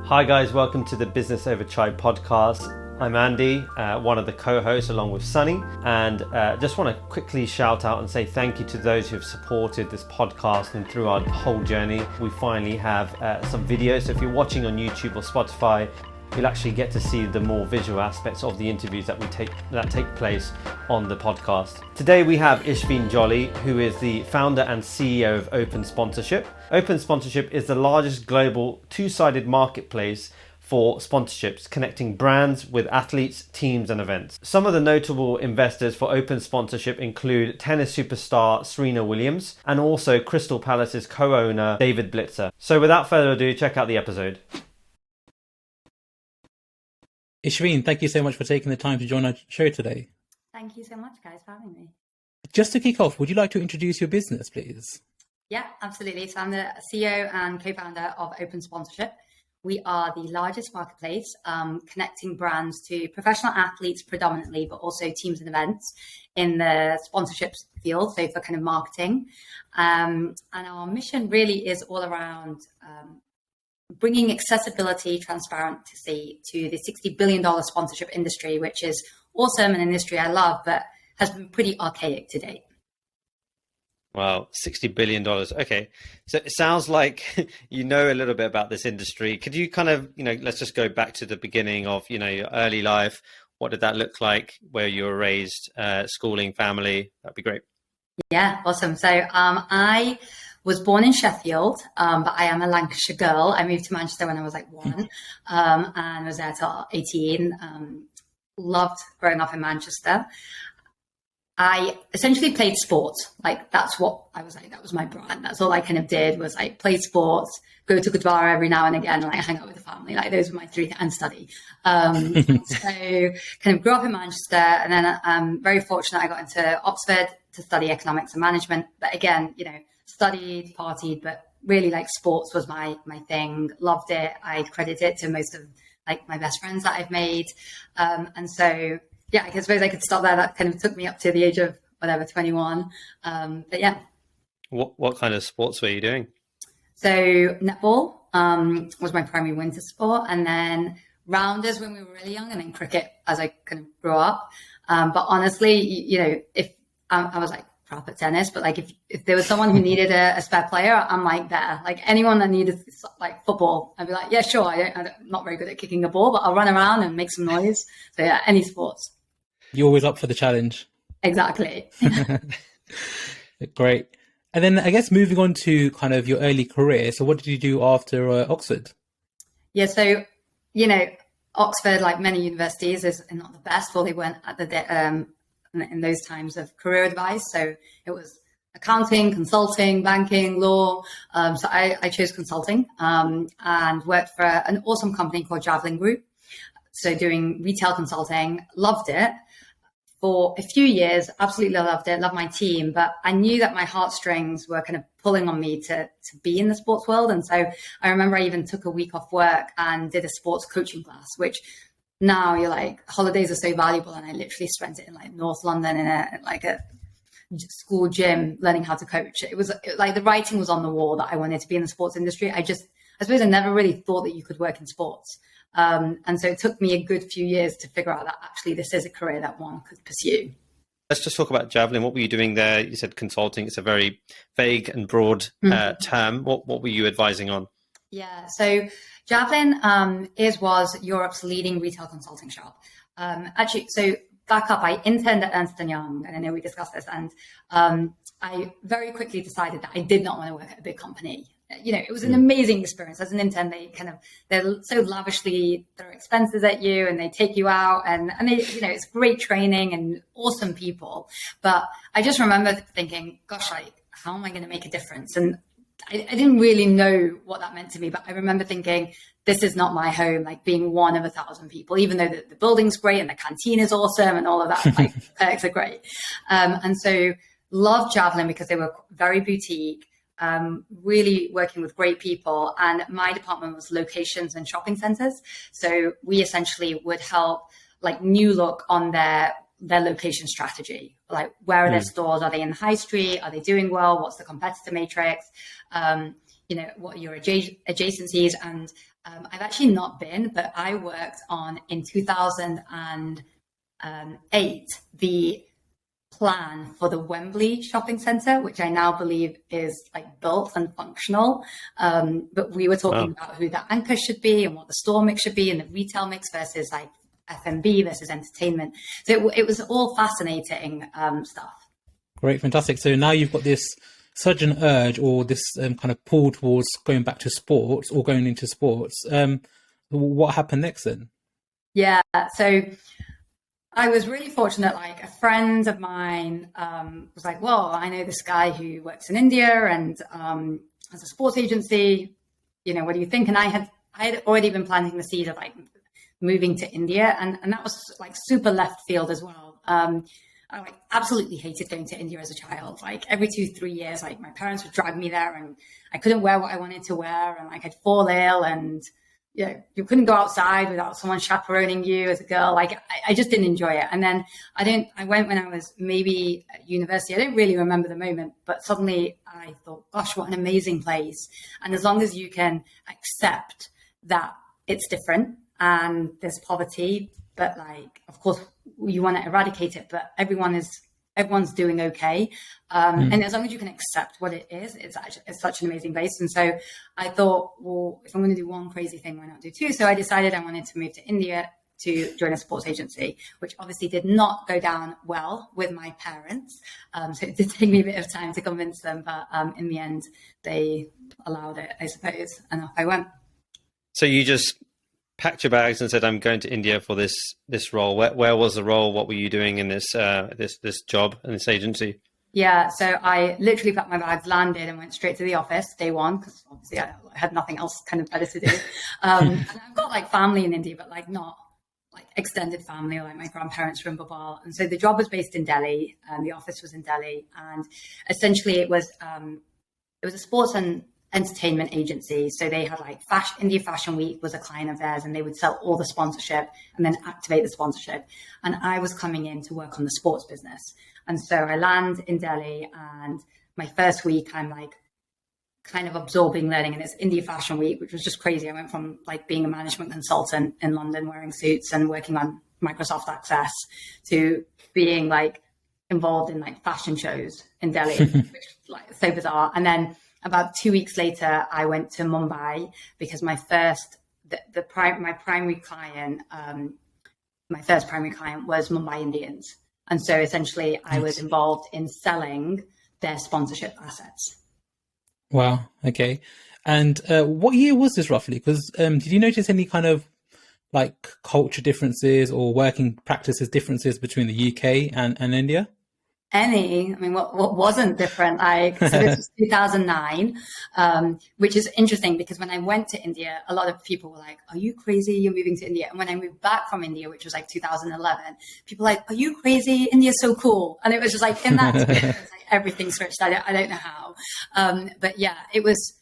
Hi guys, welcome to the Business Over Chai podcast. I'm Andy, one of the co-hosts along with Sunny, and just want to quickly shout out and say thank you to those who have supported this podcast and through our whole journey. We finally have some videos, so if you're watching on YouTube or Spotify, you'll actually get to see the more visual aspects of the interviews that take place on the podcast. Today we have Ishveen Jolly, who is the founder and CEO of Open Sponsorship. Open Sponsorship is the largest global two-sided marketplace for sponsorships, connecting brands with athletes, teams and events. Some of the notable investors for Open Sponsorship include tennis superstar Serena Williams and also Crystal Palace's co-owner David Blitzer. So without further ado, check out the episode. Ishveen, thank you so much for taking the time to join our show today. Thank you so much, guys, for having me. Just to kick off, would you like to introduce your business, please? Yeah, absolutely. So I'm the CEO and co-founder of Open Sponsorship. We are the largest marketplace connecting brands to professional athletes predominantly, but also teams and events in the sponsorships field, so for kind of marketing. And our mission really is all around bringing accessibility, transparency to the $60 billion sponsorship industry, which is awesome, an industry I love, but has been pretty archaic to date. Wow, $60 billion. Okay. So it sounds like you know a little bit about this industry. Could you kind of, let's just go back to the beginning of, your early life. What did that look like? Where you were raised, schooling, family? That'd be great. Yeah, awesome. So I was born in Sheffield, but I am a Lancashire girl. I moved to Manchester when I was like 1 and was there till 18. Loved growing up in Manchester. I essentially played sports. Like that's what I was like, that was my brand. That's all I kind of did was like play sports, go to Gurdwara every now and again, and like hang out with the family. Like those were my three and study. So kind of grew up in Manchester, and then I'm very fortunate I got into Oxford to study economics and management. But again, studied, partied, but really like sports was my thing. Loved it. I credit it to most of like my best friends that I've made. And so, yeah, I suppose I could stop there. That kind of took me up to the age of 21. But yeah. What kind of sports were you doing? So netball was my primary winter sport, and then rounders when we were really young, and then cricket as I kind of grew up. But honestly, if I was like crap at tennis, but like if there was someone who needed a spare player, I'm like there. Like anyone that needed like football, I'd be like, yeah, sure. I'm not very good at kicking a ball, but I'll run around and make some noise. So yeah, any sports. You're always up for the challenge. Exactly. Great. And then I guess moving on to kind of your early career. So what did you do after Oxford? Yeah, so, Oxford, like many universities, is not the best. Well, they weren't at the in those times of career advice. So it was accounting, consulting, banking, law. So I chose consulting and worked for an awesome company called Javelin Group. So doing retail consulting, loved it. For a few years, absolutely loved it, loved my team, but I knew that my heartstrings were kind of pulling on me to be in the sports world. And so I remember I even took a week off work and did a sports coaching class, which now you're like, holidays are so valuable. And I literally spent it in like North London in a school gym learning how to coach. It was like the writing was on the wall that I wanted to be in the sports industry. I suppose I never really thought that you could work in sports. And so it took me a good few years to figure out that actually this is a career that one could pursue. Let's just talk about Javelin. What were you doing there? You said consulting. It's a very vague and broad term. What were you advising on? Yeah, so Javelin was Europe's leading retail consulting shop. Actually, so back up, I interned at Ernst & Young, and I know we discussed this, and I very quickly decided that I did not want to work at a big company. It was an amazing experience. As an intern, they're so lavishly throw expenses at you and they take you out and they, it's great training and awesome people. But I just remember thinking, gosh, how am I going to make a difference? And I didn't really know what that meant to me, but I remember thinking, this is not my home, like being one of 1,000 people, even though the building's great and the canteen is awesome and all of that, like perks are great. And so loved Javelin because they were very boutique, really working with great people. And my department was locations and shopping centers. So we essentially would help like New Look on their location strategy. Like where are their stores? Are they in the high street? Are they doing well? What's the competitor matrix? What are your adjacencies? And I've actually not been, but I worked on in 2008 the plan for the Wembley shopping centre, which I now believe is like built and functional. But we were talking about who the anchor should be and what the store mix should be and the retail mix versus like F&B versus entertainment. So it was all fascinating stuff. Great, fantastic. So now you've got this sudden urge or this kind of pull towards going back to sports or going into sports. What happened next then? Yeah, so I was really fortunate. Like a friend of mine was like, well, I know this guy who works in India and has a sports agency. You know, what do you think? And I had already been planting the seed of like moving to India. And that was like super left field as well. I like absolutely hated going to India as a child. Like every 2-3 years, like my parents would drag me there and I couldn't wear what I wanted to wear. And like I'd fall ill and you couldn't go outside without someone chaperoning you as a girl. Like I just didn't enjoy it. And then I went when I was maybe at university. I don't really remember the moment, but suddenly I thought, gosh, what an amazing place. And as long as you can accept that it's different and there's poverty, but like, of course you want to eradicate it, but everyone's doing okay. And as long as you can accept what it is, it's such an amazing place. And so I thought, well, if I'm going to do one crazy thing, why not do two? So I decided I wanted to move to India to join a sports agency, which obviously did not go down well with my parents. So it did take me a bit of time to convince them, but in the end, they allowed it, I suppose, and off I went. So you just packed your bags and said, I'm going to India for this role. Where was the role? What were you doing in this job and this agency? Yeah, so I literally packed my bags, landed and went straight to the office day one, because obviously I had nothing else kind of better to do. And I've got like family in India, but like not like extended family, like my grandparents were in Bhopal. And so the job was based in Delhi and the office was in Delhi. And essentially it was a sports and entertainment agency. So they had like India Fashion Week was a client of theirs and they would sell all the sponsorship and then activate the sponsorship. And I was coming in to work on the sports business. And so I land in Delhi and my first week I'm like kind of absorbing learning, and it's India Fashion Week, which was just crazy. I went from like being a management consultant in London wearing suits and working on Microsoft Access to being like involved in like fashion shows in Delhi, which was like so bizarre. And then about 2 weeks later, I went to Mumbai because my first primary client was Mumbai Indians. And so essentially I was involved in selling their sponsorship assets. Wow. Okay. And what year was this roughly? Because did you notice any kind of like culture differences or working practices differences between the UK and India? I mean, what wasn't different? Like, so this was 2009, which is interesting because when I went to India, a lot of people were like, are you crazy? You're moving to India. And when I moved back from India, which was like 2011, people were like, are you crazy? India's so cool. And it was just like, in that space, it was like everything switched. I don't know how. But yeah, it was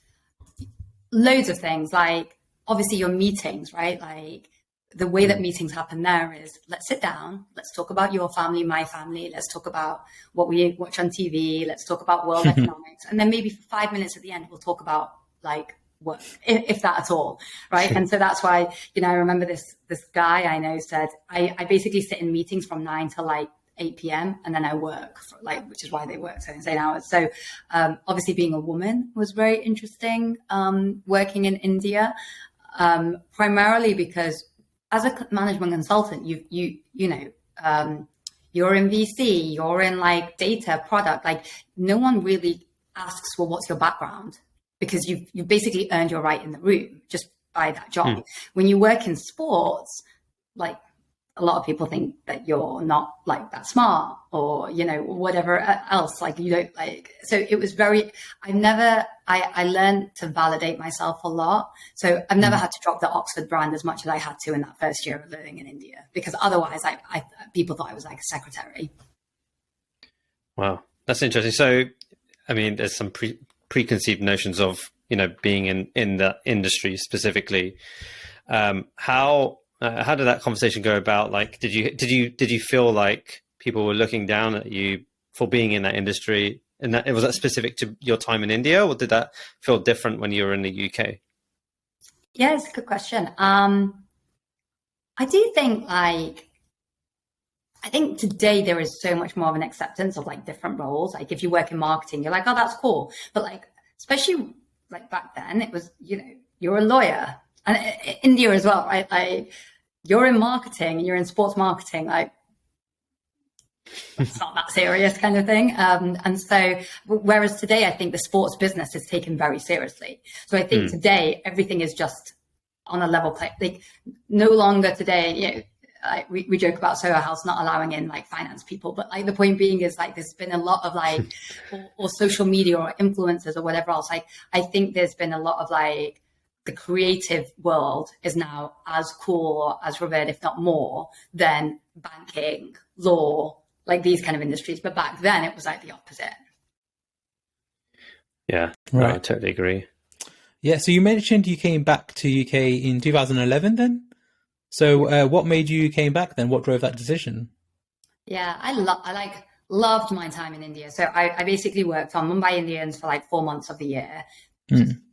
loads of things. Like, obviously your meetings, right? Like, the way that meetings happen there is let's sit down, let's talk about your family, my family, let's talk about what we watch on TV, let's talk about world economics. And then maybe for 5 minutes at the end, we'll talk about like work, if that at all, right? And so that's why, I remember this guy I know said, I basically sit in meetings from 9 to like 8 p.m. and then I work for like, which is why they work so insane hours. So obviously being a woman was very interesting, working in India, primarily because as a management consultant, you're in VC, you're in like data product, like no one really asks, well, what's your background? Because you've basically earned your right in the room just by that job. When you work in sports, like a lot of people think that you're not like that smart or, whatever else, like you don't like, so it was I learned to validate myself a lot. So I've never had to drop the Oxford brand as much as I had to in that first year of living in India, because otherwise people thought I was like a secretary. How that's interesting. So, I mean, there's some preconceived notions of, being in the industry specifically. How did that conversation go about? Like, did you feel like people were looking down at you for being in that industry? And was that specific to your time in India, or did that feel different when you were in the UK? Yeah, it's a good question. I do think I think today there is so much more of an acceptance of like different roles. Like if you work in marketing, you're like, oh, that's cool. But like, especially like back then, it was, you're a lawyer, and India as well, right? Like you're in marketing and you're in sports marketing, like it's not that serious kind of thing. And so, whereas today, I think the sports business is taken very seriously. So I think today, everything is just on a level play. Like no longer today, we joke about Soho House not allowing in like finance people, but like the point being is like there's been a lot of like or social media or influencers or whatever else. Like I think there's been a lot of like the creative world is now as cool or as revered, if not more, than banking, law, like these kind of industries. But back then it was like the opposite. Yeah, right. No, I totally agree. Yeah, so you mentioned you came back to UK in 2011 then? So what made you came back then? What drove that decision? Yeah, I loved my time in India. So I basically worked on Mumbai Indians for like 4 months of the year,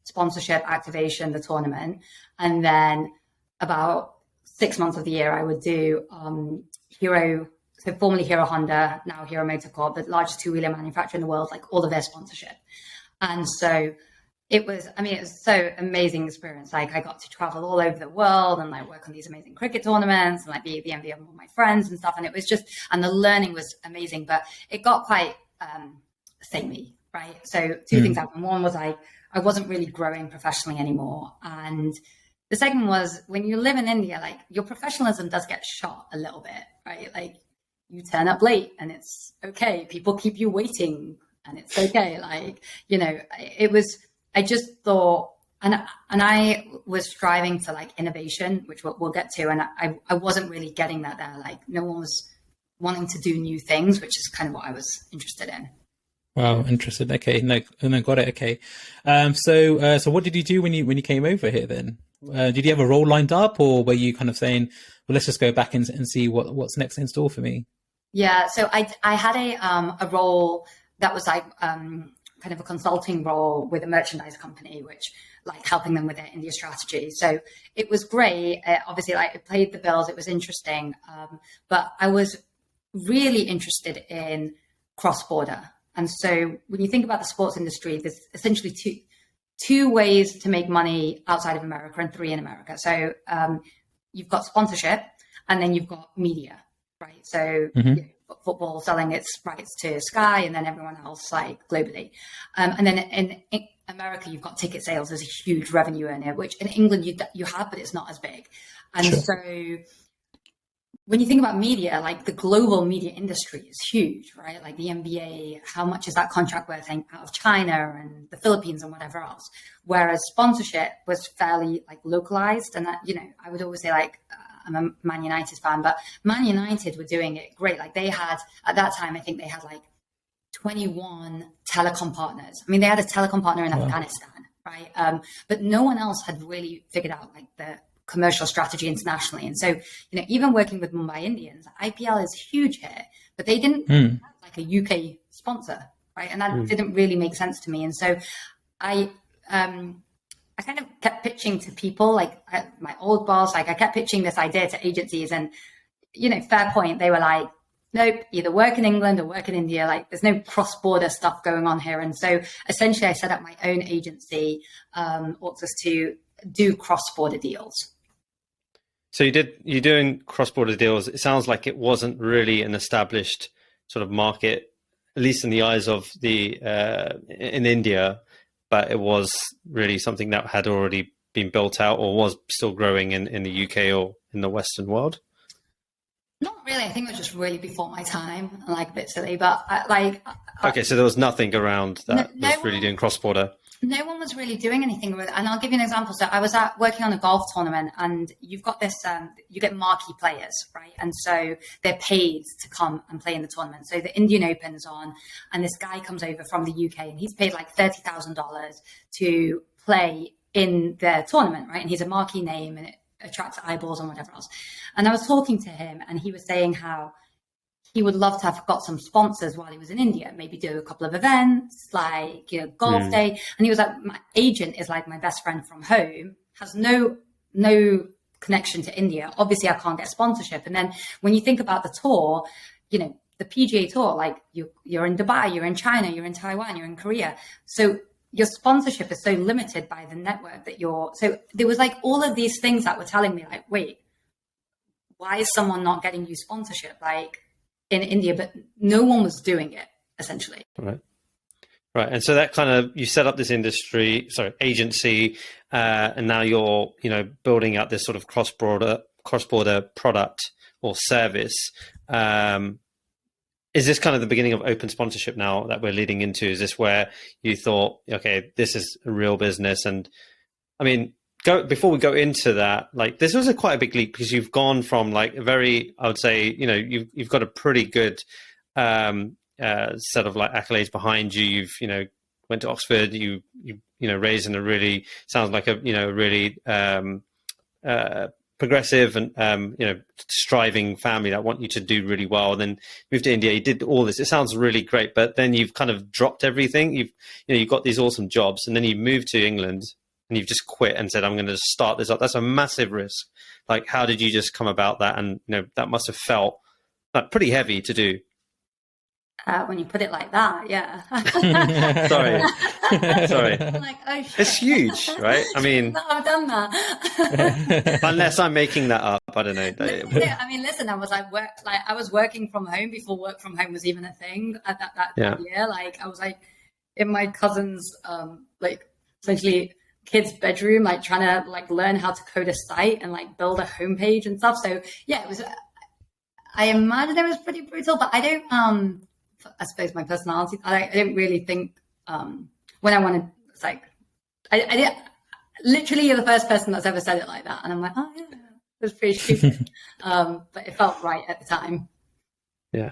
sponsorship, activation, the tournament. And then about 6 months of the year, I would do so formerly Hero Honda, now Hero Motorcorp, the largest two-wheeler manufacturer in the world, like all of their sponsorship. And so it was so amazing experience. Like I got to travel all over the world and like work on these amazing cricket tournaments and like be the envy of all my friends and stuff. And it was just, and the learning was amazing, but it got quite samey, right? So two things happened. One was I wasn't really growing professionally anymore. And the second was when you live in India, like your professionalism does get shot a little bit, right? Like you turn up late and it's okay. People keep you waiting and it's okay. Like, I just thought, and I was striving to like innovation, which we'll get to. And I wasn't really getting that there. Like no one was wanting to do new things, which is kind of what I was interested in. Wow, interested. Okay, no, got it. Okay, so what did you do when you came over here then? Did you have a role lined up, or were you kind of saying, well, let's just go back and see what's next in store for me? Yeah, so I had a role that was like kind of a consulting role with a merchandise company, which like helping them with their India strategy. So it was great. Obviously, like it paid the bills. It was interesting, but I was really interested in cross-border. And so when you think about the sports industry, there's essentially two ways to make money outside of America and three in America. So you've got sponsorship and then you've got media, right? So football selling its rights to Sky and then everyone else like globally. And then in America, you've got ticket sales as a huge revenue earner, which in England you have, but it's not as big. And so when you think about media, like the global media industry is huge, right? Like the NBA, how much is that contract worth out of China and the Philippines and whatever else? Whereas sponsorship was fairly like localized. And that, I would always say like, I'm a Man United fan, but Man United were doing it great. Like they had, at that time, I think they had like 21 telecom partners. I mean, they had a telecom partner in Afghanistan, right? But no one else had really figured out like the commercial strategy internationally. And so, even working with Mumbai Indians, IPL is huge here, but they didn't have like a UK sponsor, right? And that didn't really make sense to me. And so I kind of kept pitching to people, like my old boss, like I kept pitching this idea to agencies and, fair point. They were like, nope, either work in England or work in India. Like there's no cross-border stuff going on here. And so essentially I set up my own agency, Orcus, to do cross-border deals. So you're doing cross-border deals. It sounds like it wasn't really an established sort of market, at least in the eyes of the in India, but it was really something that had already been built out or was still growing in the UK or in the Western world. Not really. I think it was just really before my time, like a bit silly, but okay, so there was nothing around that was really doing cross-border. No one was really doing anything with it. And I'll give you an example. So I was working on a golf tournament and you've got this, you get marquee players, right? And so they're paid to come and play in the tournament. So the Indian Open's on and this guy comes over from the UK and he's paid like $30,000 to play in their tournament, right? And he's a marquee name and it attracts eyeballs and whatever else. And I was talking to him and he was saying how he would love to have got some sponsors while he was in India, maybe do a couple of events, like, golf day. And he was like, my agent is like my best friend from home. has no connection to India. Obviously, I can't get sponsorship. And then when you think about the tour, you know, the PGA Tour, like you're in Dubai, you're in China, you're in Taiwan, you're in Korea. So your sponsorship is so limited by the network that so there was like all of these things that were telling me like, wait, why is someone not getting you sponsorship like in India? But no one was doing it, essentially. Right. And so that kind of, you set up this agency, and now you're, you know, building out this sort of cross-border product or service. Is this kind of the beginning of open sponsorship now that we're leading into? Is this where you thought, okay, this is a real business? And I mean, before we go into that, like this was quite a big leap, because you've gone from like a very, I would say, you know, you've got a pretty good set of like accolades behind you. You've, you know, went to Oxford, you know, raised in a really, sounds like a, you know, really progressive and you know, striving family that want you to do really well. And then moved to India, you did all this. It sounds really great, but then you've kind of dropped everything. You've got these awesome jobs, and then you moved to England and you've just quit and said, I'm going to start this up. That's a massive risk. Like, how did you just come about that? And you know, that must have felt like pretty heavy to do. When you put it like that, yeah. Sorry. I'm like, oh shit. It's huge, right? I mean, no, I've done that. Unless I'm making that up, I don't know. Yeah, I mean, listen, I was working from home before work from home was even a thing at that year. Like, I was like in my cousin's like essentially kid's bedroom, like trying to like learn how to code a site and like build a homepage and stuff. So yeah, it was. I imagine it was pretty brutal, but I don't. I suppose my personality, I didn't really think when I wanted, it's like, I did, literally you're the first person that's ever said it like that. And I'm like, oh yeah, it was pretty stupid. But it felt right at the time. Yeah.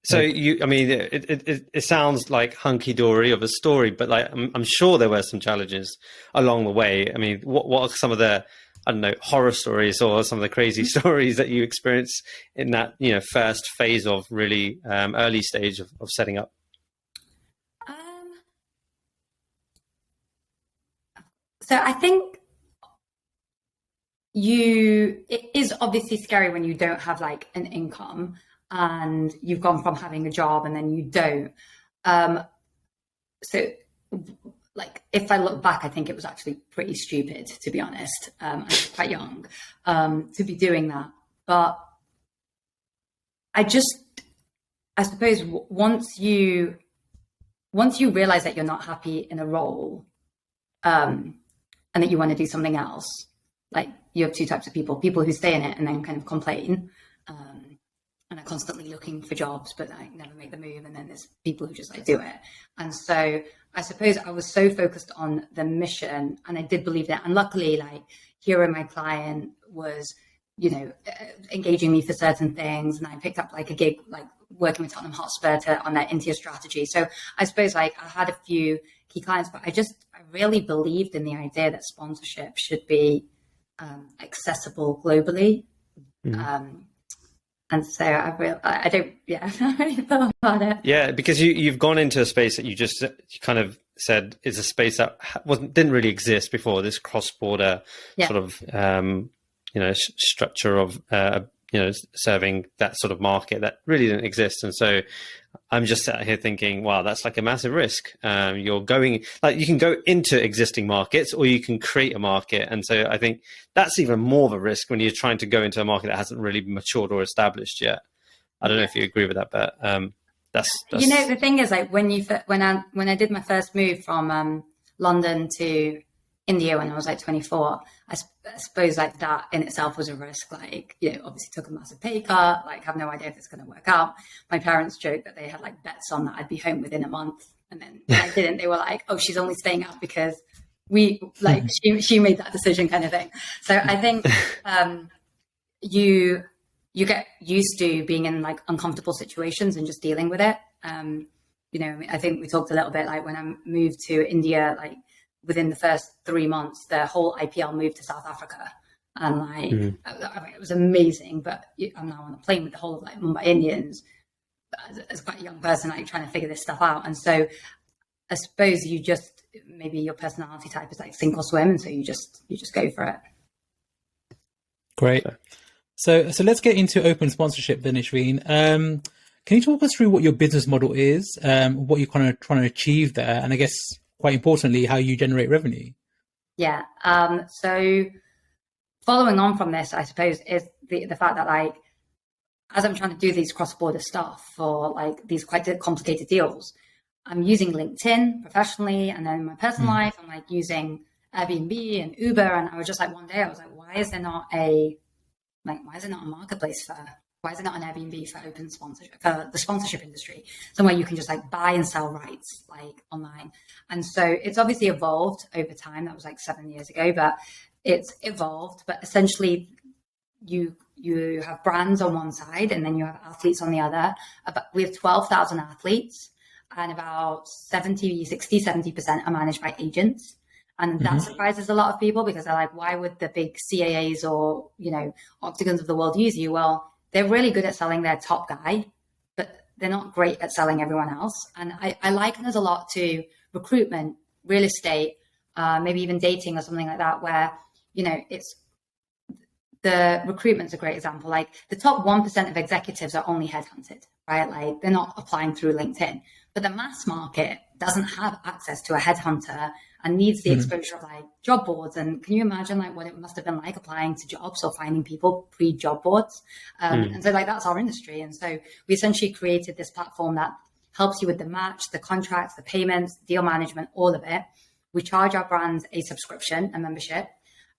So I mean, it sounds like hunky-dory of a story, but like, I'm sure there were some challenges along the way. I mean, what are some of the, I don't know, horror stories or some of the crazy stories that you experienced in that, you know, first phase of really early stage of setting up? So I think it is obviously scary when you don't have like an income and you've gone from having a job and then you don't. So like, if I look back, I think it was actually pretty stupid, to be honest. I was quite young to be doing that. But I suppose once you realize that you're not happy in a role and that you want to do something else, like you have two types of people who stay in it and then kind of complain and are constantly looking for jobs, but like never make the move. And then there's people who just like do it. And so I suppose I was so focused on the mission and I did believe that. And luckily, like Hero, my client, was, you know, engaging me for certain things. And I picked up like a gig, like working with Tottenham Hotspur on their India strategy. So I suppose like I had a few key clients, but I really believed in the idea that sponsorship should be accessible globally. Mm-hmm. And so I really thought about it. Yeah, because you've gone into a space that you kind of said is a space that didn't really exist before, this cross-border sort of, you know, structure of, you know, serving that sort of market that really didn't exist. And so I'm just sat here thinking, wow, that's like a massive risk. You're going, like, you can go into existing markets or you can create a market. And so I think that's even more of a risk when you're trying to go into a market that hasn't really matured or established yet. I don't know if you agree with that, but that's... You know, the thing is, like, when I did my first move from London to India when I was like 24, I suppose like that in itself was a risk. Like, you know, obviously took a massive pay cut, like have no idea if it's going to work out. My parents joked that they had like bets on that I'd be home within a month. And then when I didn't, they were like, oh, she's only staying out because she made that decision kind of thing. So I think you get used to being in like uncomfortable situations and just dealing with it. You know, I think we talked a little bit like when I moved to India, like within the first 3 months, the whole IPL moved to South Africa. And like, I mean, it was amazing, but I'm now on a plane with the whole of like Mumbai Indians as quite a young person, like trying to figure this stuff out. And so I suppose you just maybe your personality type is like sink or swim, and so you just go for it. Great. So let's get into open sponsorship then, Ishveen. Can you talk us through what your business model is, what you're kind of trying to achieve there, and I guess quite importantly, how you generate revenue? Yeah. So following on from this, I suppose, is the fact that like, as I'm trying to do these cross-border stuff for like these quite complicated deals, I'm using LinkedIn professionally, and then in my personal life, I'm like using Airbnb and Uber. And I was just like, one day I was like, why is there not a marketplace why is it not an Airbnb for open sponsorship, for the sponsorship industry, somewhere you can just like buy and sell rights like online? And so it's obviously evolved over time. That was like 7 years ago, but it's evolved. But essentially you have brands on one side and then you have athletes on the other. We have 12,000 athletes, and about 70% are managed by agents. And that surprises a lot of people, because they're like, why would the big CAAs or, Octagons of the world use you? Well, they're really good at selling their top guy, but they're not great at selling everyone else. And I liken us a lot to recruitment, real estate, maybe even dating or something like that, where, it's the recruitment's a great example. Like the top 1% of executives are only headhunted, right? Like they're not applying through LinkedIn, but the mass market doesn't have access to a headhunter and needs the exposure of like job boards. And can you imagine like what it must have been like applying to jobs or finding people pre-job boards? And so like that's our industry. And so we essentially created this platform that helps you with the match, the contracts, the payments, deal management, all of it. We charge our brands a subscription, a membership,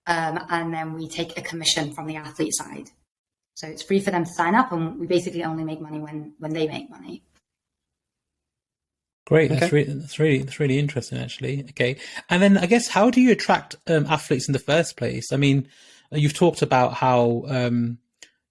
and then we take a commission from the athlete side. So it's free for them to sign up, and we basically only make money when they make money. Great. Okay. That's really interesting, actually. Okay. And then I guess, how do you attract athletes in the first place? I mean, you've talked about how,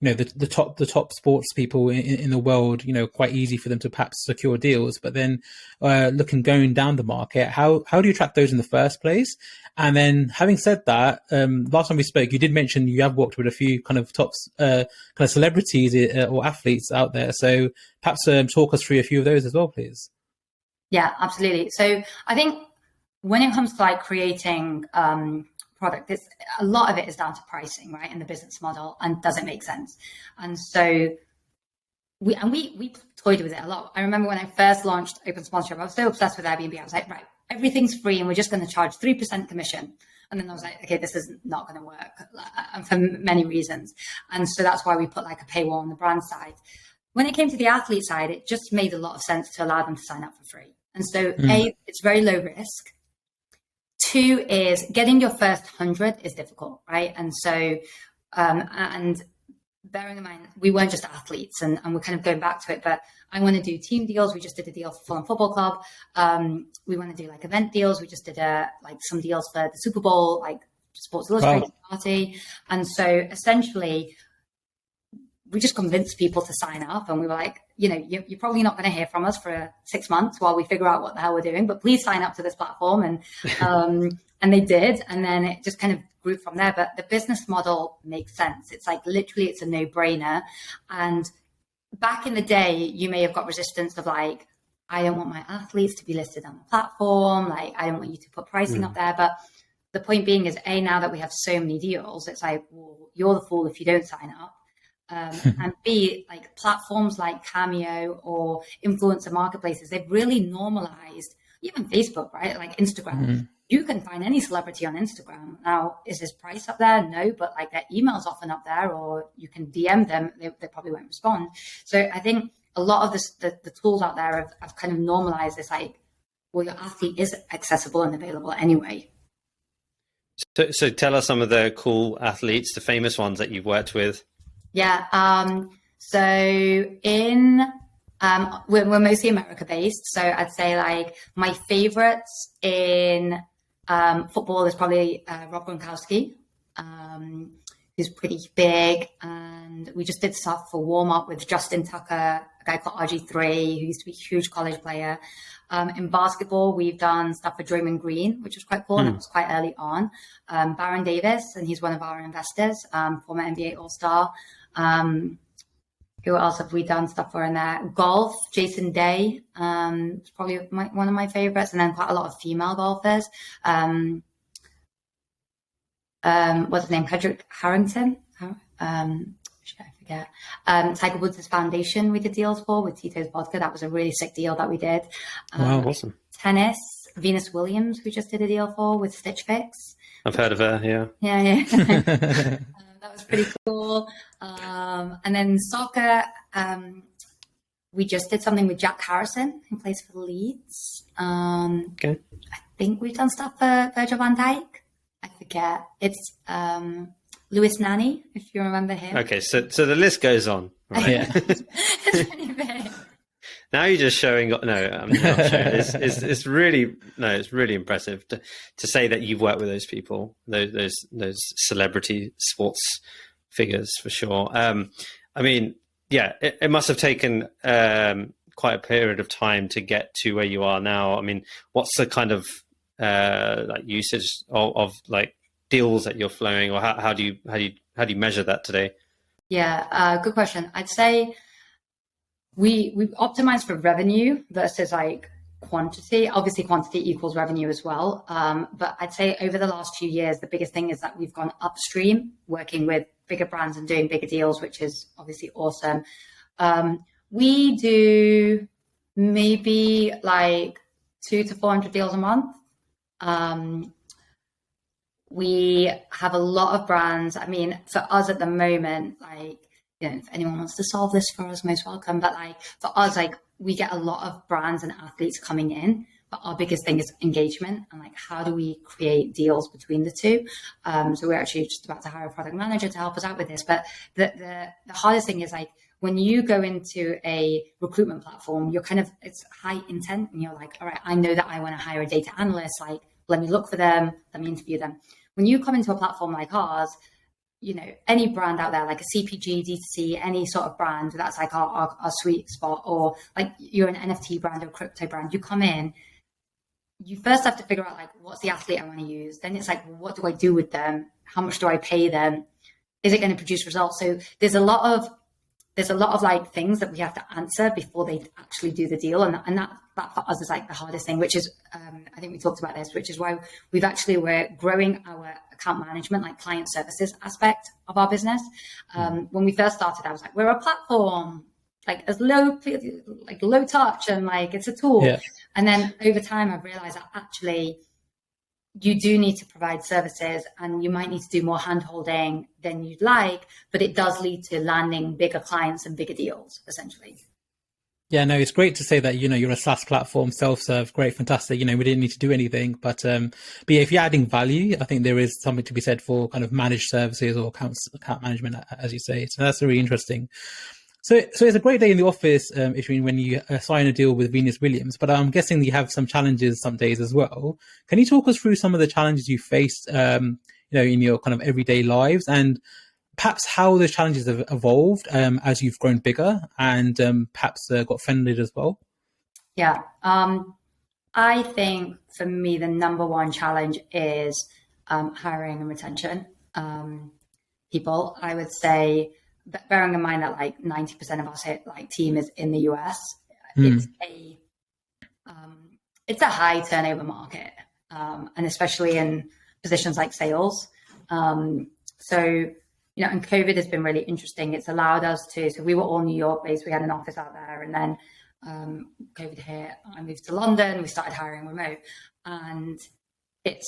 the top sports people in the world, quite easy for them to perhaps secure deals, but then going down the market, how do you attract those in the first place? And then having said that, last time we spoke, you did mention you have worked with a few kind of top kind of celebrities or athletes out there. So perhaps talk us through a few of those as well, please. Yeah, absolutely. So I think when it comes to like creating product, a lot of it is down to pricing, right? In the business model, and does it make sense? And so we toyed with it a lot. I remember when I first launched Open Sponsorship, I was so obsessed with Airbnb. I was like, right, everything's free and we're just going to charge 3% commission. And then I was like, okay, this is not going to work, and for many reasons. And so that's why we put like a paywall on the brand side. When it came to the athlete side, it just made a lot of sense to allow them to sign up for free. And so A, it's very low risk. 2 is getting your first 100 is difficult, right? And so, and bearing in mind, we weren't just athletes, and we're kind of going back to it, but I want to do team deals. We just did a deal for Fulham Football Club. We want to do like event deals. We just did some deals for the Super Bowl, like Sports Illustrated party. And so essentially, we just convinced people to sign up, and we were like, you're probably not going to hear from us for 6 months while we figure out what the hell we're doing, but please sign up to this platform. And they did. And then it just kind of grew from there. But the business model makes sense. It's like, literally, it's a no brainer. And back in the day, you may have got resistance of like, I don't want my athletes to be listed on the platform. Like, I don't want you to put pricing up there. But the point being is, A, now that we have so many deals, it's like, well, you're the fool if you don't sign up. And B, like platforms like Cameo or influencer marketplaces, they've really normalized, even Facebook, right? Like Instagram. You can find any celebrity on Instagram. Now, is his price up there? No, but like their email's often up there, or you can DM them. They probably won't respond. So I think a lot of the tools out there have kind of normalized this, like, well, your athlete is accessible and available anyway. So tell us some of the cool athletes, the famous ones that you've worked with. Yeah. So we're mostly America based. So I'd say like my favorites in football is probably Rob Gronkowski, who's pretty big. And we just did stuff for warm up with Justin Tucker, a guy called RG3, who used to be a huge college player. In basketball, we've done stuff for Draymond Green, which was quite cool. And it was quite early on. Baron Davis, and he's one of our investors, former NBA All-Star. Who else have we done stuff for in there? Golf, Jason Day, it's probably one of my favorites, and then quite a lot of female golfers. What's his name? Hedrick Harrington. Should I forget? Tiger Woods' foundation we did deals for with Tito's Vodka. That was a really sick deal that we did. Wow, awesome. Tennis, Venus Williams, we just did a deal for with Stitch Fix. I've heard of her, yeah. Yeah. That was pretty cool. And then soccer, we just did something with Jack Harrison, who plays for Leeds. Okay. I think we've done stuff for Virgil van Dijk. I forget. It's Lewis Nanny, if you remember him. Okay, so the list goes on. Right? Yeah. It's pretty big. Now you're just showing. No, I'm not showing. It's really it's really impressive to say that you've worked with those people, those celebrity sports figures for sure. I mean, yeah, it must have taken quite a period of time to get to where you are now. I mean, what's the kind of like usage of like deals that you're flowing, or how do you measure that today? Yeah, good question. I'd say we optimize for revenue versus like quantity. Obviously, quantity equals revenue as well. But I'd say over the last few years, the biggest thing is that we've gone upstream, working with bigger brands and doing bigger deals, which is obviously awesome. We do maybe like 200 to 400 deals a month. We have a lot of brands. I mean, for us at the moment, like, you know, if anyone wants to solve this for us, most welcome. But like for us, like we get a lot of brands and athletes coming in, but our biggest thing is engagement and like how do we create deals between the two. So we're actually just about to hire a product manager to help us out with this. But the hardest thing is like when you go into a recruitment platform, it's high intent and you're like, all right, I know that I want to hire a data analyst. Like, let me look for them, let me interview them. When you come into a platform like ours, you know, any brand out there, like a CPG, D2C, any sort of brand, that's like our sweet spot, or like you're an NFT brand or a crypto brand, you come in, you first have to figure out like, what's the athlete I want to use? Then it's like, what do I do with them? How much do I pay them? Is it going to produce results? So there's a lot of like things that we have to answer before they actually do the deal. And that for us is like the hardest thing, which is, I think we talked about this, which is why we're growing our account management, like client services aspect of our business. When we first started, I was like, we're a platform, like as low touch and like, it's a tool. Yeah. And then over time, I've realized that actually you do need to provide services and you might need to do more hand-holding than you'd like, but it does lead to landing bigger clients and bigger deals, essentially. Yeah, no, it's great to say that, you know, you're a SaaS platform, self-serve, great, fantastic. You know, we didn't need to do anything, but yeah, if you're adding value, I think there is something to be said for kind of managed services or account management, as you say. So that's really interesting. So it's a great day in the office, Ishveen, when you sign a deal with Venus Williams, but I'm guessing you have some challenges some days as well. Can you talk us through some of the challenges you faced, you know, in your kind of everyday lives, and perhaps how those challenges have evolved as you've grown bigger and perhaps got funded as well? Yeah, I think for me, the number one challenge is hiring and retention. People, I would say, bearing in mind that like 90% of our team is in the US, it's a high turnover market, and especially in positions like sales. So, you know, and COVID has been really interesting. It's allowed us so we were all New York based. We had an office out there, and then COVID hit. I moved to London. We started hiring remote, and it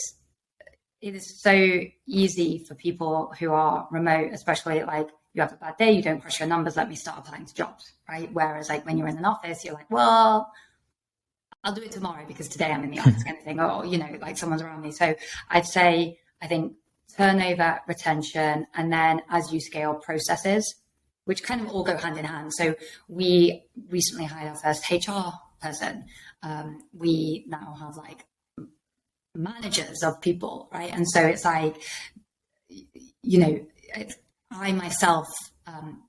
is so easy for people who are remote, especially like you have a bad day, you don't crush your numbers, let me start applying to jobs, right? Whereas like when you're in an office, you're like, well, I'll do it tomorrow because today I'm in the office kind of thing, or, you know, like someone's around me. So I'd say, I think turnover, retention, and then as you scale, processes, which kind of all go hand in hand. So we recently hired our first HR person. We now have like managers of people, right? And so it's like, you know, I myself,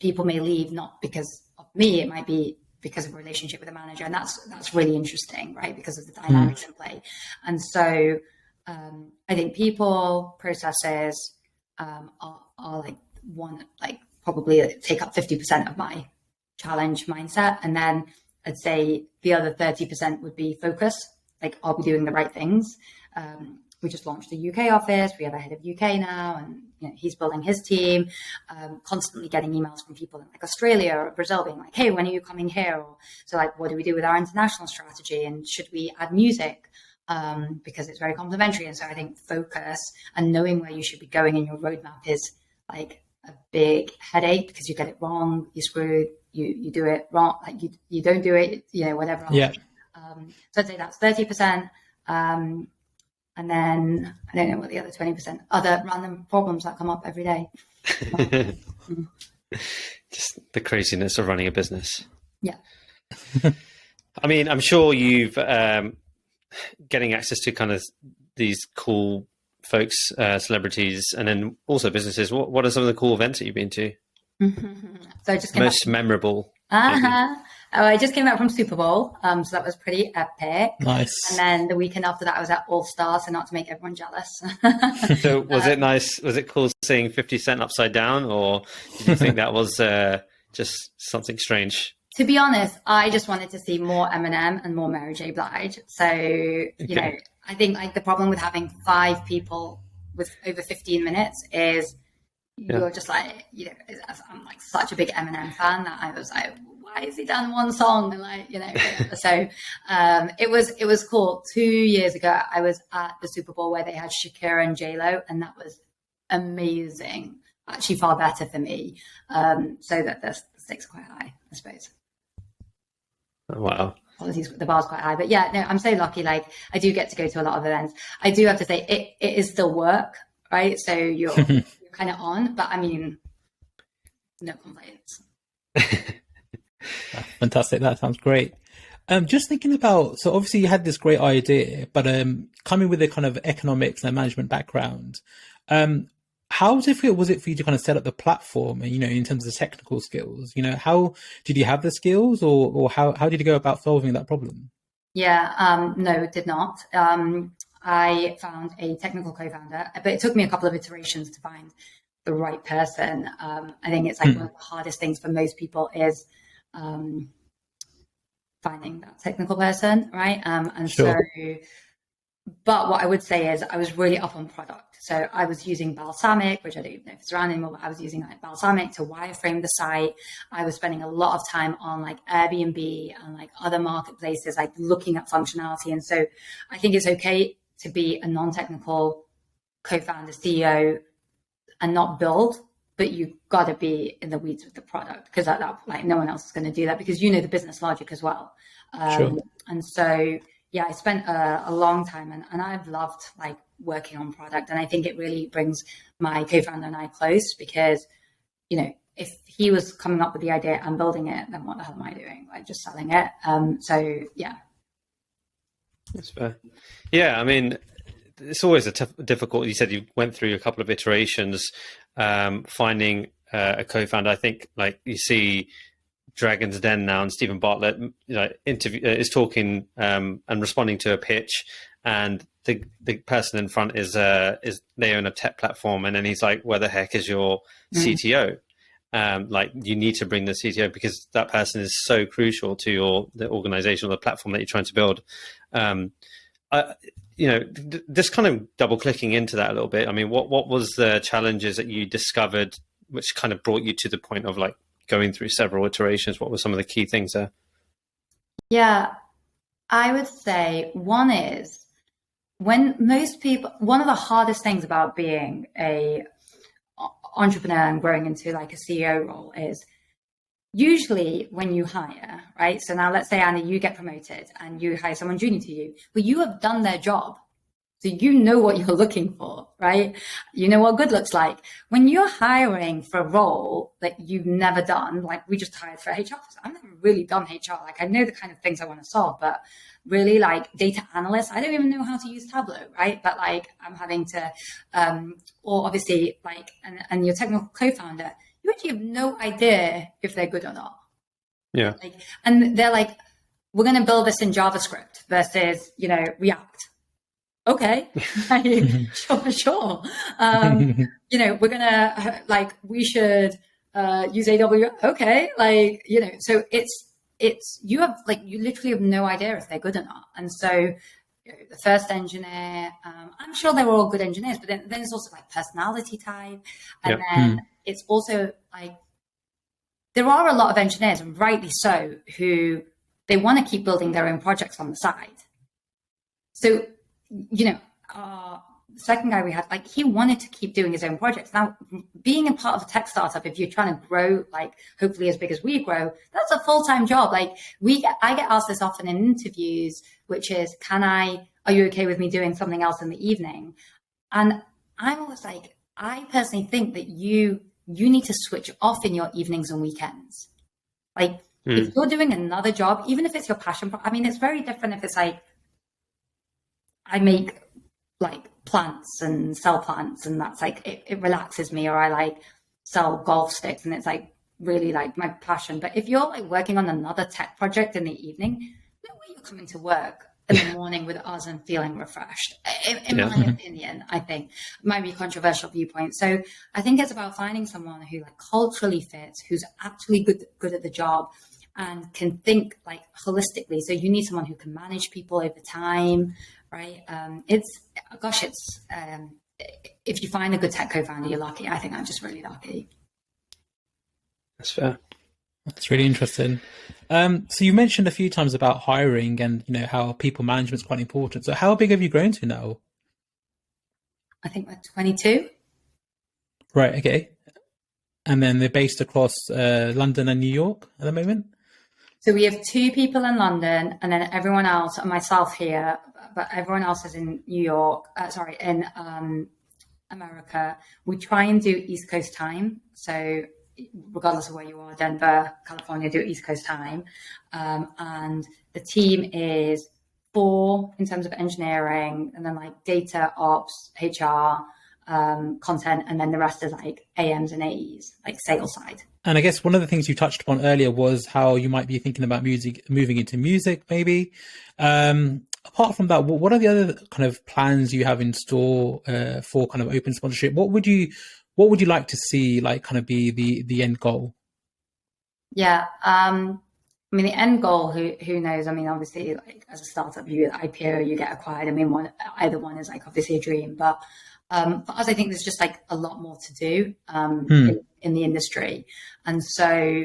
people may leave not because of me, it might be because of a relationship with a manager. And that's really interesting, right? Because of the dynamics in play. And so I think people, processes are like probably take up 50% of my challenge mindset. And then I'd say the other 30% would be focus. Like, are we doing the right things? We just launched a UK office. We have a head of UK now, and he's building his team, constantly getting emails from people in like Australia or Brazil being like, hey, when are you coming here? Or, so like, what do we do with our international strategy? And should we add music? Because it's very complementary. And so I think focus and knowing where you should be going in your roadmap is like a big headache, because you get it wrong, you're screwed, you do it wrong, like you don't do it, whatever else. Yeah. So I'd say that's 30%. And then I don't know what the other 20%, other random problems that come up every day. Just the craziness of running a business. Yeah. I mean, I'm sure you've getting access to kind of these cool folks, celebrities, and then also businesses. What are some of the cool events that you've been to? So I just most memorable. I just came back from Super Bowl, so that was pretty epic. Nice. And then the weekend after that, I was at All Star, so not to make everyone jealous. So was it nice? Was it cool seeing 50 Cent upside down, or did you think that was just something strange? To be honest, I just wanted to see more Eminem and more Mary J. Blige. So, I think like the problem with having 5 people with over 15 minutes is you're just like, I'm like such a big Eminem fan that I was like, why has he done one song? And like, so it was cool. 2 years ago, I was at the Super Bowl where they had Shakira and J-Lo, and that was amazing. Actually far better for me. So that the stakes are quite high, I suppose. Oh, wow. Apologies, the bar's quite high. But yeah, no, I'm so lucky. Like, I do get to go to a lot of events. I do have to say it is still work, right? So you're kind of on, but I mean, no complaints. Fantastic. That sounds great. Just thinking about, so obviously you had this great idea, but coming with a kind of economics and management background, how difficult was it for you to kind of set up the platform and, in terms of technical skills? How did you have the skills, or how did you go about solving that problem? Yeah, no, it did not. I found a technical co-founder, but it took me a couple of iterations to find the right person. I think it's like one of the hardest things for most people is finding that technical person, right? And sure. But what I would say is I was really up on product. So I was using Balsamiq, which I don't even know if it's around anymore, but I was using like Balsamiq to wireframe the site. I was spending a lot of time on like Airbnb and like other marketplaces, like looking at functionality. And so I think it's okay to be a non-technical co-founder, CEO, and not build, but you've got to be in the weeds with the product, because that like no one else is going to do that, because the business logic as well. Sure. And so, yeah, I spent a long time and I've loved like working on product. And I think it really brings my co-founder and I close, because, if he was coming up with the idea and building it, then what the hell am I doing? Like just selling it. So yeah. That's fair. Yeah. I mean, it's always difficult. You said you went through a couple of iterations, finding a co-founder. I think like you see Dragon's Den now, and Stephen Bartlett, is talking and responding to a pitch, and the person in front is they own a tech platform, and then he's like, "Where the heck is your CTO?" Like you need to bring the CTO, because that person is so crucial to the organization or the platform that you're trying to build. Just kind of double clicking into that a little bit. I mean, what was the challenges that you discovered, which kind of brought you to the point of like going through several iterations? What were some of the key things there? Yeah, I would say one is one of the hardest things about being a entrepreneur and growing into like a CEO role is usually when you hire, right? So now let's say, Andy, you get promoted and you hire someone junior to you, but you have done their job. So you know what you're looking for, right? You know what good looks like. When you're hiring for a role that you've never done, like we just hired for a HR officer. I've never really done HR. Like I know the kind of things I want to solve, but really like data analyst, I don't even know how to use Tableau, right? But like I'm having to, or obviously like, and your technical co-founder, you actually have no idea if they're good or not. Yeah. And they're like, we're going to build this in JavaScript versus, React. Okay, sure. We're going to we should use AWS. Okay. Like, so you literally have no idea if they're good or not. And so the first engineer, I'm sure they were all good engineers, but then it's also like personality type. And then it's also like, there are a lot of engineers, and rightly so, who they want to keep building their own projects on the side. So, the second guy we had, like, he wanted to keep doing his own projects. Now, being a part of a tech startup, if you're trying to grow, like, hopefully as big as we grow, that's a full-time job. Like, I get asked this often in interviews, which is, are you okay with me doing something else in the evening? And I'm always like, I personally think that you need to switch off in your evenings and weekends. Like, if you're doing another job, even if it's your passion, it's very different if it's like, I make like plants and sell plants, and that's like, it relaxes me, or I like sell golf sticks and it's like really like my passion. But if you're like working on another tech project in the evening, no way you're coming to work in the morning with us and feeling refreshed. In my opinion, I think it might be a controversial viewpoint. So I think it's about finding someone who like culturally fits, who's actually good at the job and can think like holistically. So you need someone who can manage people over time, right? If you find a good tech co-founder, you're lucky. I think I'm just really lucky. That's fair. That's really interesting. So you mentioned a few times about hiring and how people management is quite important. So how big have you grown to now? I think we're 22. Right. Okay. And then they're based across London and New York at the moment. So we have 2 people in London, and then everyone else, and myself here, but everyone else is in New York. In America. We try and do East Coast time. So regardless of where you are, Denver, California, do East Coast time. And the team is 4 in terms of engineering, and then like data, ops, HR, content, and then the rest is like AMs and AEs, like sales side. And I guess one of the things you touched upon earlier was how you might be thinking about moving into music, maybe. Apart from that, what are the other kind of plans you have in store for kind of open sponsorship? What would you like to see, like, kind of be the end goal? Yeah, the end goal, who knows? Obviously, like as a startup, you IPO, you get acquired. Either one is like obviously a dream, but for us, I think there's just like a lot more to do in the industry. And so,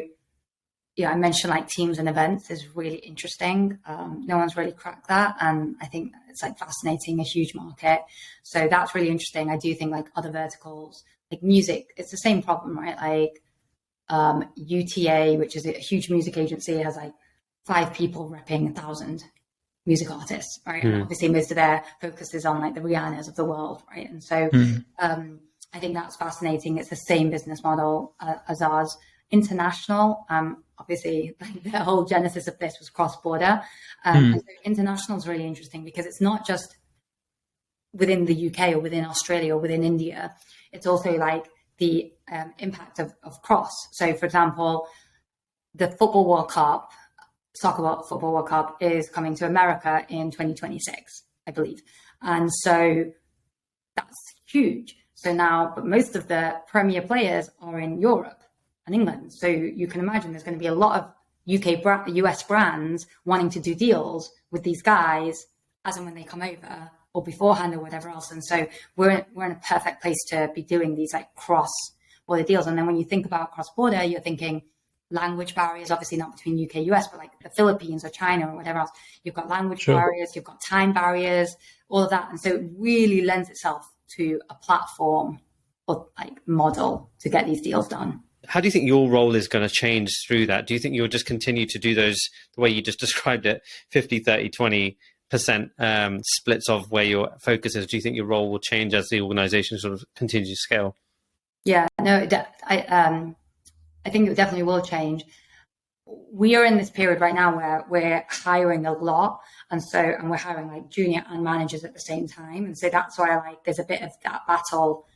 I mentioned like teams and events is really interesting. No one's really cracked that. And I think it's like fascinating, a huge market. So that's really interesting. I do think like other verticals, like music, it's the same problem, right? Like UTA, which is a huge music agency, has like 5 people repping 1,000 music artists, right? And obviously most of their focus is on like the Rihannas of the world, right? And so I think that's fascinating. It's the same business model as ours. International, obviously like the whole genesis of this was Crossborder. And so international is really interesting because it's not just within the UK or within Australia or within India. It's also like the impact of cross. So for example, the Football World Cup, Football World Cup is coming to America in 2026, I believe. And so that's huge. So now, but most of the premier players are in Europe and England. So you can imagine there's going to be a lot of US brands wanting to do deals with these guys as and when they come over or beforehand or whatever else. And so we're in a perfect place to be doing these like cross-border deals. And then when you think about cross-border, you're thinking language barriers, obviously not between UK, US, but like the Philippines or China or whatever else. You've got language barriers, you've got time barriers, all of that. And so it really lends itself to a platform or like model to get these deals done. How do you think your role is going to change through that? Do you think you'll just continue to do those, the way you just described it, 50, 30, 20% splits of where your focus is? Do you think your role will change as the organization sort of continues to scale? Yeah, no, I think it definitely will change. We are in this period right now where we're hiring a lot. And we're hiring like junior and managers at the same time. And so that's why like there's a bit of that battle.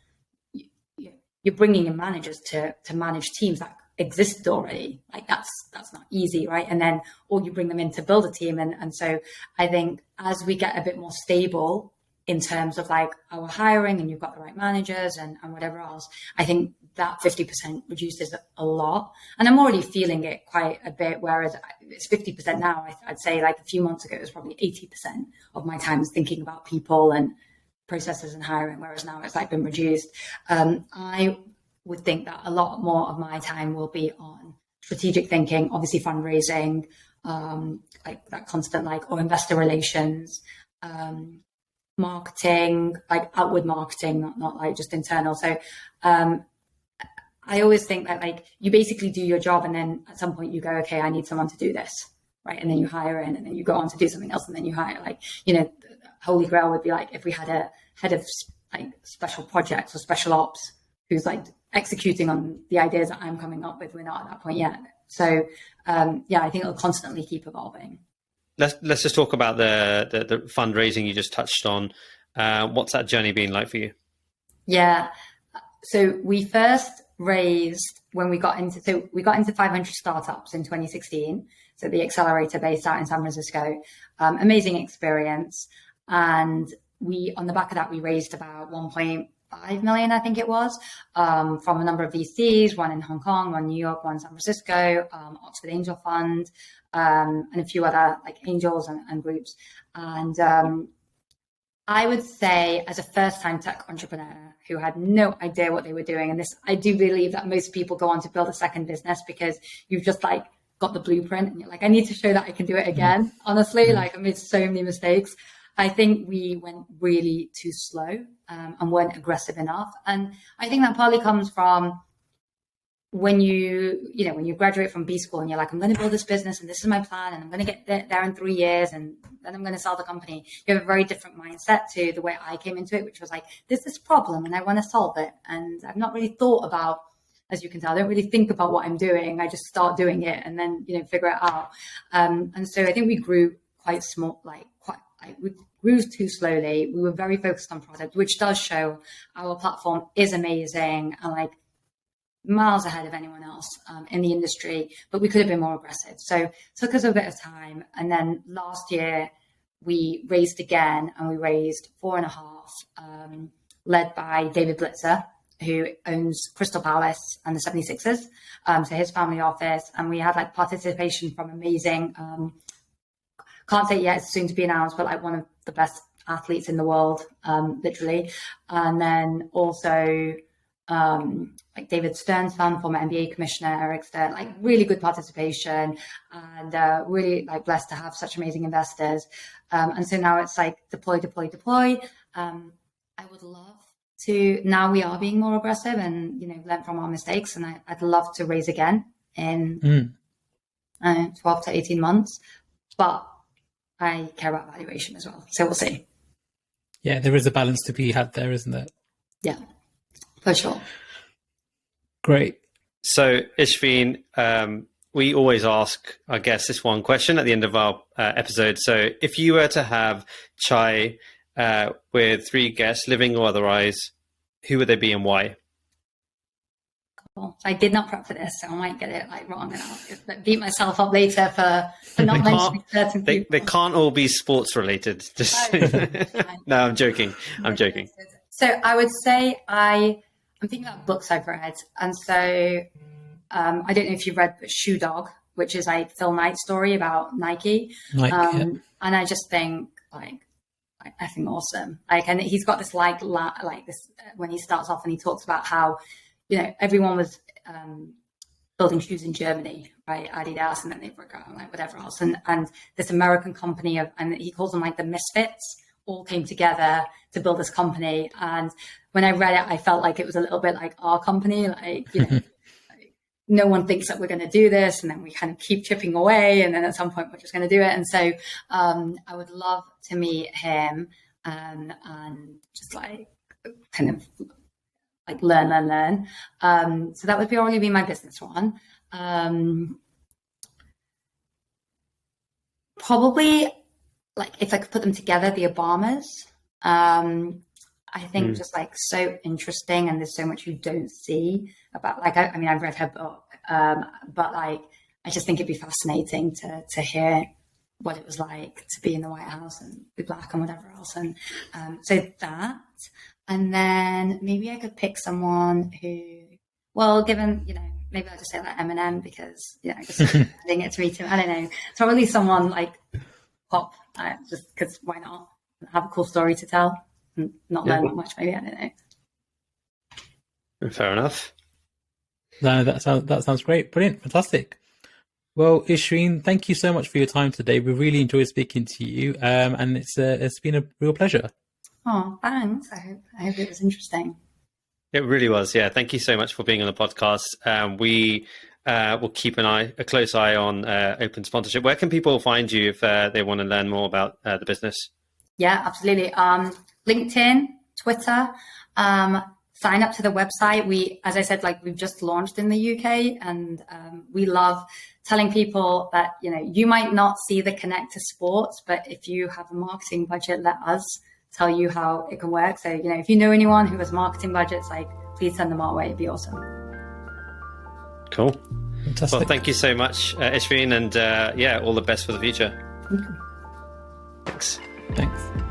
You're bringing in managers to manage teams that existed already. Like that's not easy, right? And then, or you bring them in to build a team. And so I think as we get a bit more stable in terms of like our hiring and you've got the right managers and whatever else, I think that 50% reduces a lot. And I'm already feeling it quite a bit, whereas it's 50% now. I'd say like a few months ago, it was probably 80% of my time is thinking about people and processes and hiring, whereas now it's like been reduced. I would think that a lot more of my time will be on strategic thinking, obviously fundraising, like that constant like, or investor relations, marketing, like outward marketing, not like just internal. So I always think that like you basically do your job and then at some point you go, okay, I need someone to do this, right? And then you hire in and then you go on to do something else and then you hire, like, you know, Holy Grail would be like if we had a head of like special projects or special ops who's like executing on the ideas that I'm coming up with. We're not at that point yet. So yeah, I think it'll constantly keep evolving. Let's just talk about the fundraising you just touched on. What's that journey been like for you? Yeah. So we first raised when we got into 500 startups in 2016. So the accelerator based out in San Francisco, amazing experience. And on the back of that, we raised about 1.5 million, I think it was, from a number of VCs, one in Hong Kong, one in New York, one in San Francisco, Oxford Angel Fund, and a few other like angels and groups. And I would say as a first-time tech entrepreneur who had no idea what they were doing, and this, I do believe that most people go on to build a second business because you've just like got the blueprint and you're like, I need to show that I can do it again. Honestly, like I made so many mistakes. I think we went really too slow and weren't aggressive enough. And I think that partly comes from when you graduate from B school and you're like, I'm going to build this business and this is my plan and I'm going to get there in 3 years and then I'm going to sell the company. You have a very different mindset to the way I came into it, which was like, there's this problem and I want to solve it. And I've not really thought about, as you can tell, I don't really think about what I'm doing. I just start doing it and then, figure it out. And so I think we grew quite small, we grew too slowly. We were very focused on product, which does show our platform is amazing and like miles ahead of anyone else in the industry, but we could have been more aggressive. So it took us a bit of time. And then last year we raised again and we raised 4.5, led by David Blitzer, who owns Crystal Palace and the 76ers. So his family office. And we had like participation from amazing, can't say it yet, it's soon to be announced, but like one of the best athletes in the world, literally. And then also like David Stern's son, former NBA commissioner, Eric Stern, like really good participation and really like blessed to have such amazing investors. And so now it's like deploy. I would love to, now we are being more aggressive and, learn from our mistakes. And I'd love to raise again in 12 to 18 months, but I care about valuation as well. So we'll see. Yeah, there is a balance to be had there, isn't there? Yeah, for sure. Great. So Ishveen, we always ask our guests this one question at the end of our episode. So if you were to have chai with 3 guests, living or otherwise, who would they be and why? Cool. I did not prep for this, so I might get it like wrong and I'll beat myself up later for not mentioning certain people. They can't all be sports related. Just no, I'm joking. I'm joking. So I would say I'm thinking about books I've read. And so I don't know if you've read Shoe Dog, which is like Phil Knight's story about Nike. Yeah. And I just think like effing awesome. Like, and he's got this like this when he starts off and he talks about how, everyone was building shoes in Germany, right? Adidas, and then they broke out and like whatever else. And this American company and he calls them like the misfits, all came together to build this company. And when I read it, I felt like it was a little bit like our company, like, no one thinks that we're going to do this. And then we kind of keep chipping away. And then at some point we're just going to do it. And so I would love to meet him and just like kind of like learn. So that would probably be my business one. Probably like if I could put them together, the Obamas. I think just like so interesting, and there's so much you don't see about like I've read her book, but like I just think it'd be fascinating to hear what it was like to be in the White House and be black and whatever else. And so that, and then maybe I could pick someone who, well, given, maybe I'll just say like Eminem because, just sending it to me too. I don't know. It's probably someone like pop, just because why not? Have a cool story to tell and not learn that much, maybe. I don't know. Fair enough. No, that sounds great. Brilliant. Fantastic. Well, Ishveen, thank you so much for your time today. We really enjoyed speaking to you. And it's been a real pleasure. Oh, thanks. I hope it was interesting. It really was. Yeah. Thank you so much for being on the podcast. We will keep a close eye on open sponsorship. Where can people find you if they want to learn more about the business? Yeah, absolutely. LinkedIn, Twitter, sign up to the website. As I said, we've just launched in the UK, and we love telling people that, you might not see the connect to sports, but if you have a marketing budget, let us tell you how it can work. So, if you know anyone who has marketing budgets, please send them our way. It'd be awesome. Cool. Fantastic. Well, thank you so much, Ishveen, and all the best for the future. Thank you. Thanks. Thanks.